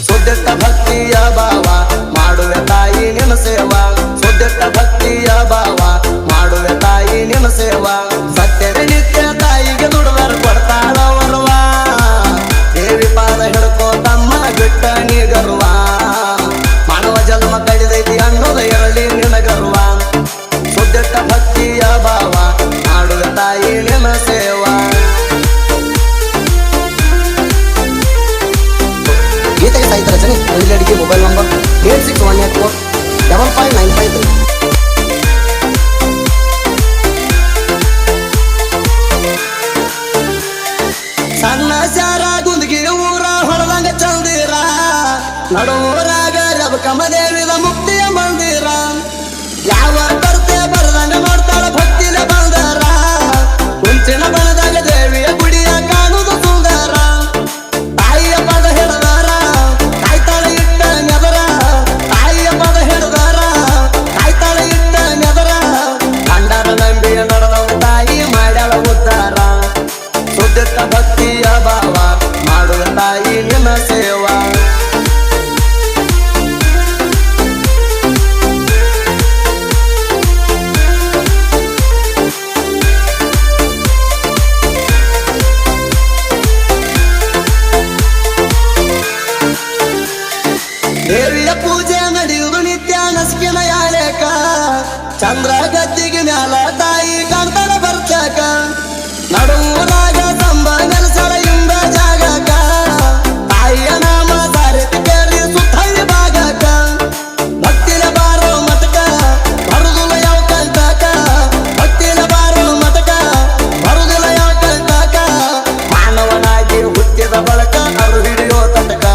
ಸುದ್ದಿಟ್ಟ ಭಕ್ತಿಯ ಭಾವ ಮಾಡುವೆ ತಾಯಿ ನಿನ್ನ ಸೇವಾ ಸುದ್ದಿಟ್ಟ ಭಕ್ತಿಯ ಭಾವ ಮಾಡುವೆ ತಾಯಿ ನಿನ್ನ ಸೇವಾ ಸತ್ಯದ ನಿತ್ಯ ತಾಯಿಗೆ ದುಡಿದರ ಕೊಡ್ತಾಳ ವರವ ದೇವಿ ಪಾದ ಹಿಡ್ಕೋ ತಮ್ಮ ಬಿಟ್ಟ ನೀ ಗರ್ವ ಮಾನವ ಜನ್ಮ ಕಡಿದೈತಿ ಅನ್ನೋದು ಇರಲಿ ನಿನ್ನ ಗರ್ವ ಸುದ್ದಿಟ್ಟ ಭಕ್ತಿಯ ಭಾವ ಮಾಡುವೆ ತಾಯಿ ನಿನ್ನ ಸೇವಾ ಗೀತೆಗೆ ಸಾಹಿತ್ಯ ರಚನೆ ಅಡಿಗೆ ಮೊಬೈಲ್ ನಂಬರ್ 8618455953 ಸಣ್ಣ ಶಾರ ಗುಂದಗಿ ಊರ ಹೊಡೆದಂಗ ಚಂದಿರ ನಡುವೂರಾಗ ರಬಕಮದೇವಿದ ಮುಕ್ತಿಯ ಮಂದಿರ ಯಾವ ಬರ್ತೆ ಬರ್ದಂಗ ನೋಡ್ತಾಳ ಭಕ್ತಿಲ ಬಂದರ ಕುಂಚಿನ ಬಣದಾಗ ದೇವಿಯ ಗುಡಿಯ ಕಾಣುದು ಸುಂದರ ತಾಯಿಯ ಪದ ಹಿಡದಾರ ಕಾಯ್ತಾಳ ಇಟ್ಟ ನೆದರ ತಾಯಿಯ ಪದ ಹಿಡದಾರ ಕಾಯ್ತಾಳ ಇಟ್ಟ ನೆದರ ಭಂಡಾರ ನಂಬಿಯ ನಡೆದವ ತಾಯಿ ಮಾಡ್ಯಾಳ ಉದ್ಧಾರ ಸುದ್ದಿಟ್ಟ ಭಕ್ತಿಯ ಭಾವ ಮಾಡುವ ತಾಯಿ ನಿನ್ನ ಸೇವಾ ದೇವಿಯ ಪೂಜೆ ನಡೆಯುವುದು ನಿತ್ಯ ನಸ್ಕಿನ ಯಾಳೆಕ ಚಂದ್ರ ಗದ್ದಿಗೆ ಮ್ಯಾಲ ತಾಯಿ ಕಾಣ್ತಾಳ ಬರ್ಚಾಕ ನಡುವೂರಾಗ ಸಂಬ ನೆಲಸಳ ಇಂಬ ಜಾಗಕ ತಾಯಿಯ ನಾಮ ಸಾರತಿ ಕೇಳಿ ಸುತ್ತಳ್ಳಿ ಭಾಗಕ ಭಕ್ತಿಲ ಬಾರೋ ಮತಕ ಬರುದಿಲ್ಲ ಯಾವ ಕಂಟಕ ಭಕ್ತಿಲ ಬಾರೋ ಮತಕ ಬರುದಿಲ್ಲ ಯಾವ ಕಂಟಕ ಮಾನವನಾಗಿ ಹುಟ್ಟಿದ ಬಳಕ ಅರು ಹಿಡಿಯೋ ತಟಕ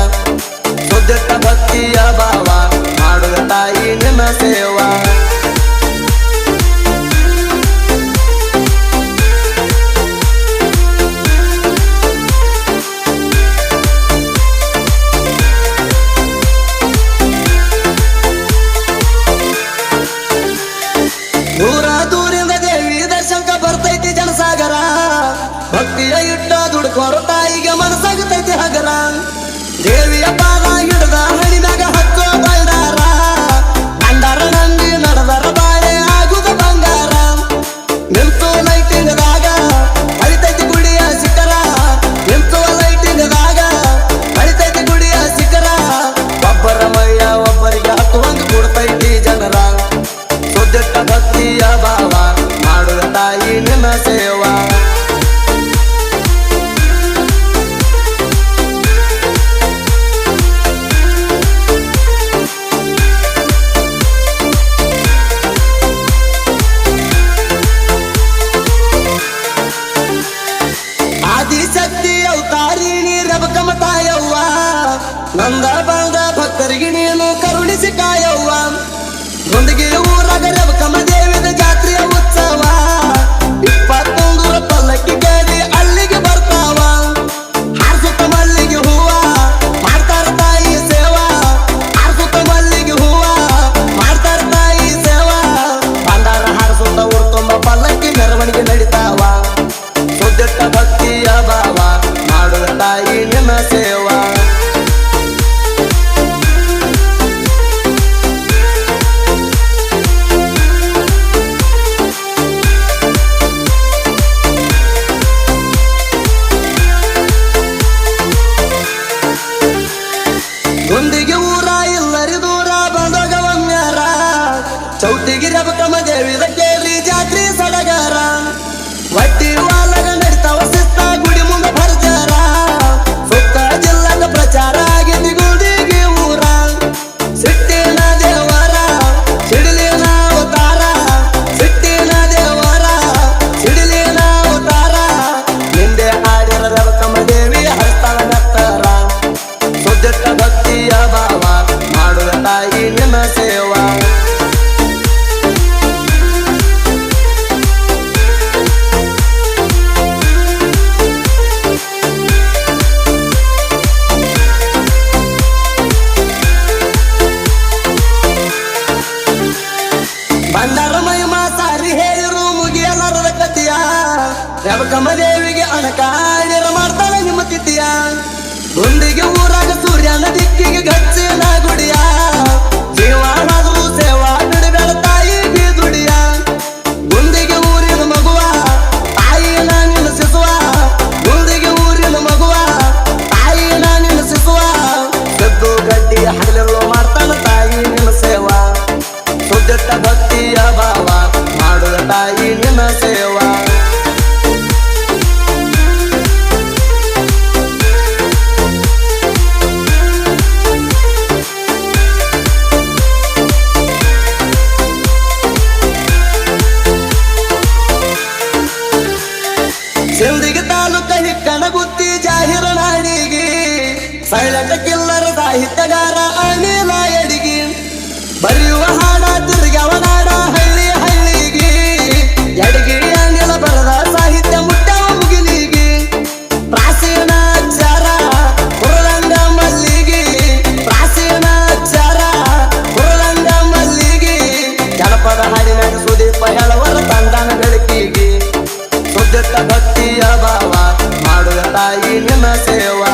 ಸುದ್ದಿಟ್ಟ ಭಕ್ತಿಯ ಭಾವ ಮಾಡುವ ತಾಯಿ ನಿನ್ನ ಸೇವಾ ದೂರ ದೂರಿಂದ ದೇವಿ ದರ್ಶನಕ ಬರ್ತೈತಿ ಜನಸಾಗರ ಭಕ್ತಿಯ ಇಟ್ಟ ದುಡ್ಕೋರ ತಾಯಿಗೆ ಮನಸ್ಸಾಗತೈತಿ ಹಗರ ದೇವಿಯ ಪಾದ ಹಿಡ್ದ ಹಣಿದಾಗ ಹಚ್ಚೋ ಬೈದಾರ ಭಂಡಾರ ನಂಬಿ ನಡೆದರ ಬಾಳೆ ಆಗುದ ಬಂಗಾರ ನಿಲ್ಸೋ ಲೈಟಿಂಗದಾಗ ಅಳಿತೈತಿ ಗುಡಿಯ ಶಿಖರ ನಿಲ್ಸೋ ಲೈಟಿಂಗದಾಗ ಅಳಿತೈತಿ ಗುಡಿಯ ಶಿಖರ ಒಬ್ಬರ ಮೈಯ ಒಬ್ಬರಿಗೆ ಹತ್ತುವಂಗ ಕೊಡ್ತೈತಿ ಜನರ ಸುದ್ದಿಟ್ಟ ಭಕ್ತಿಯ ಭಾವ ಮಾಡುವ ತಾಯಿ ನಿನ್ನ ಸೇವಾ ಆದಿಶಕ್ತಿ ಅವತಾರಿಣಿ ರಬಕಮ ತಾಯವ್ವ ನಂದ ಬಂದ ಭಕ್ತರಿಗೆ ನೀನು ಕರುಣಿಸಿ ಕಾಯವ್ವ ಗುಂದಗಿ ಊರಾಗ ರಬಕಮ ದೇವಿದ ಜಾತ್ರೆಯ ಉತ್ಸವ 21 ಪಲ್ಲಕ್ಕಿ ಗಾಡಿ ಅಲ್ಲಿಗೆ ಬರ್ತಾವ ಹಾರ್ಸುತ್ತ ಮಲ್ಲಿಗೆ ಹೂವ ಮಾಡ್ತಾರ ತಾಯಿ ಸೇವಾ ಹಾರ್ಸುತ್ತ ಮಲ್ಲಿಗೆ ಹೂವ ಮಾಡ್ತಾರ ತಾಯಿ ಸೇವಾ ಭಂಡಾರ ಹಾರಿಸುತ್ತ ಊರು ತುಂಬ ಪಲ್ಲಕ್ಕಿ ಮೆರವಣಿಗೆ ನಡಿತಾವ ಸುದ್ದಿಟ್ಟ ಭಕ್ತಿಯ ಭಾವ ಮಾಡುವ ತಾಯಿ ನಿನ್ನ ಸೇವಾ ಗುಂದಿಗೆ ಊರ ಇಲ್ಲರಿ ದೂರ ಬಂದೋಗ ಒಮ್ಮ್ಯಾರ ಚೌಟಿಗೆ ರಬಕಮ ದೇವಿದ ಕೇಳಿ ಜಾತ್ರೆ ಸಡಗಾರ ವಟ್ಟಿ ವಾಲಗ ನಡಿತಾವ ಸಿಸ್ತ ಗುಡಿ ಮುಂದ ಭರ್ಜಾರ ಸುತ್ತ ಜಿಲ್ಲಾಗ ಪ್ರಚಾರ ಆಗಿದ್ದಿ ಗುಂದಿಗೆ ಊರ ಸಿಟ್ಟಿನ ದೇವರ ಸಿಡಿಲಿನ ಅವತಾರ ಸಿಟ್ಟಿನ ದೇವರ ಸಿಡಿಲಿನ ಅವತಾರ ಹಿಂದೆ ಆಡಿರ ರಬಕಮ ದೇವಿ ಹಸ್ತಾಳ ನತ್ತಾರ ಸುದ್ದಿಟ್ಟ ಭಕ್ತಿಯ ಭಾವ ಮಾಡುವ ತಾಯಿ ನಿನ್ನ ಸೇವಾ ಭಂಡಾರ ಮಹಿಮಾ ಸಾರಿ ಹೇಳಿರು ಮುಗಿಯಲಾರದ ಕತಿಯ ರಬಕಮ ದೇವಿಗೆ ಅಣಕಾಡಿರ ಮಾಡ್ತಾಳೆ ನಿಮ್ಮ ತಿಥಿಯ ಗುಂಡಿಗೆ ಊರಾಗ ಸೂರ್ಯನ ದಿಕ್ಕಿಗೆ ಗಚ್ಚಿನ ಗುಡಿಯ ಜೀವನಾದ್ರೂ ಸೇವಾ ಬಿಡಬೇಡ ತಾಯಿಗೆ ದುಡಿಯ ಗುಂಡಿಗೆ ಊರಿನ ಮಗುವ ತಾಯಿನ ನೆನೆಸುವ ಗುಂಡಿಗೆ ಊರಿನ ಮಗುವ ತಾಯಿನ ನೆನೆಸುವ ಸದ್ದು ಗಡ್ಡಿ ಹಗಲಿರುಳು ಮಾಡ್ತಾನ ತಾಯಿ ನಿನ್ನ ಸೇವಾ ಸುದ್ದಿಟ್ಟ ಭಕ್ತಿಯ ಭಾವ ಮಾಡುವ ತಾಯಿ ನಿನ್ನ ಸೇವಾ ಸಿಂದಗಿ ತಾಲೂಕ ಹಿಕ್ಕನಗುತ್ತಿ ಜಾಹಿರ ನಾಡಿಗೆ ಸೈಲೆಂಟ್ ಕಿಲ್ಲರ ಸಾಹಿತ್ಯಗಾರ ಅನಿಲ ಎಡಿಗಿ ಬರೆಯುವ ಹಾಡ ತಿರುಗ್ಯಾವ ನಾಡ ಹಳ್ಳಿ ಹಳ್ಳಿಗೆ ಎಡಗಿ ಅನಿಲ ಬರದ ಸಾಹಿತ್ಯ ಮುಟ್ಟಾವ ಮುಗಿಲಿಗೆ ಪ್ರಾಚೀನ ಅಕ್ಷರ ಹುರಳಂಗ ಮಲ್ಲಿಗೆ ಪ್ರಾಚೀನ ಅಕ್ಷರ ಹುರಳಂಗ ಮಲ್ಲಿಗೆ ಜನಪದ ಹಾಡಿನಾಗ ಸುದೀಪ ಹೇಳವರ ತಂದಾನ ಬೆಳಕಿಗೆ ಸುದ್ದಿಟ್ಟ ಭಕ್ತಿಯ ಭಾವ ಮಾಡುವ ತಾಯಿ ನಿನ್ನ ಸೇವಾ